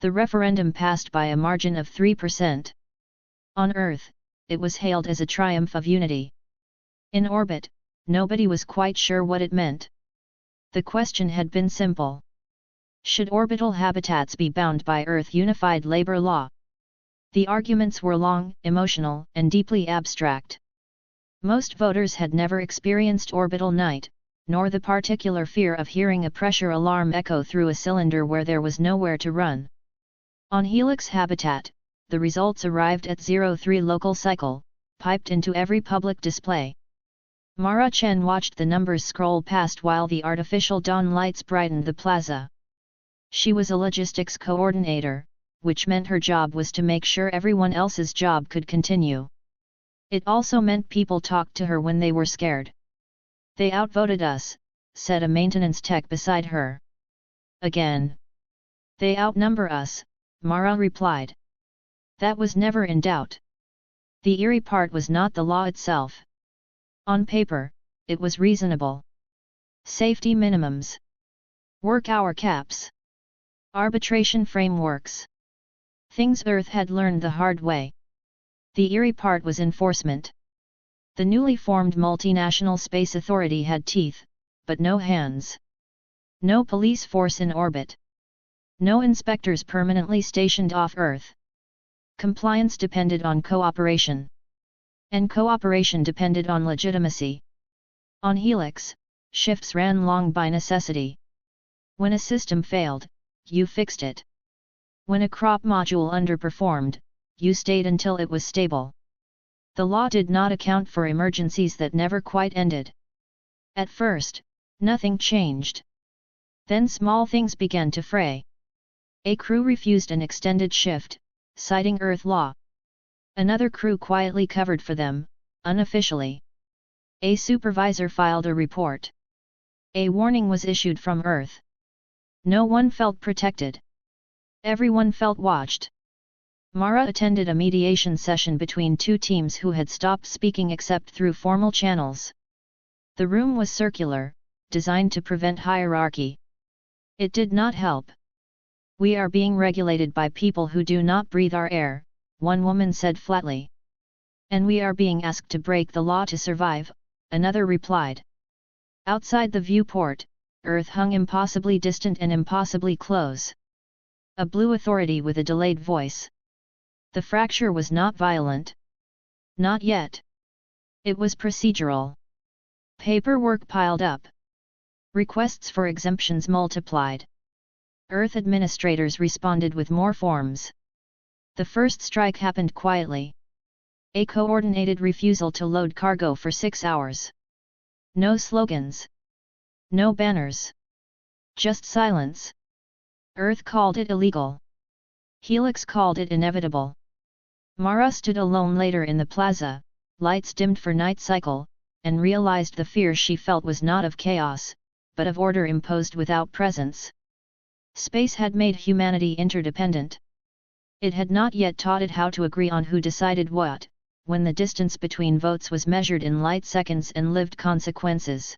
The referendum passed by a margin of 3%. On Earth, it was hailed as a triumph of unity. In orbit, nobody was quite sure what it meant. The question had been simple. Should orbital habitats be bound by Earth Unified Labor Law? The arguments were long, emotional, and deeply abstract. Most voters had never experienced orbital night, nor the particular fear of hearing a pressure alarm echo through a cylinder where there was nowhere to run. On Helix habitat, the results arrived at 03 local cycle, piped into every public display. Mara Chen watched the numbers scroll past while the artificial dawn lights brightened the plaza. She was a logistics coordinator, which meant her job was to make sure everyone else's job could continue. It also meant people talked to her when they were scared. "They outvoted us," said a maintenance tech beside her. "Again. They outnumber us," Mara replied. That was never in doubt. The eerie part was not the law itself. On paper, it was reasonable. Safety minimums. Work hour caps. Arbitration frameworks. Things Earth had learned the hard way. The eerie part was enforcement. The newly formed multinational space authority had teeth, but no hands. No police force in orbit. No inspectors permanently stationed off Earth. Compliance depended on cooperation. And cooperation depended on legitimacy. On Helix, shifts ran long by necessity. When a system failed, you fixed it. When a crop module underperformed, you stayed until it was stable. The law did not account for emergencies that never quite ended. At first, nothing changed. Then small things began to fray. A crew refused an extended shift, citing Earth law. Another crew quietly covered for them, unofficially. A supervisor filed a report. A warning was issued from Earth. No one felt protected. Everyone felt watched. Mara attended a mediation session between two teams who had stopped speaking except through formal channels. The room was circular, designed to prevent hierarchy. It did not help. "We are being regulated by people who do not breathe our air," one woman said flatly. "And we are being asked to break the law to survive," another replied. Outside the viewport, Earth hung impossibly distant and impossibly close. A blue authority with a delayed voice. The fracture was not violent. Not yet. It was procedural. Paperwork piled up. Requests for exemptions multiplied. Earth administrators responded with more forms. The first strike happened quietly. A coordinated refusal to load cargo for 6 hours. No slogans. No banners. Just silence. Earth called it illegal. Helix called it inevitable. Mara stood alone later in the plaza, lights dimmed for night cycle, and realized the fear she felt was not of chaos, but of order imposed without presence. Space had made humanity interdependent. It had not yet taught it how to agree on who decided what, when the distance between votes was measured in light seconds and lived consequences.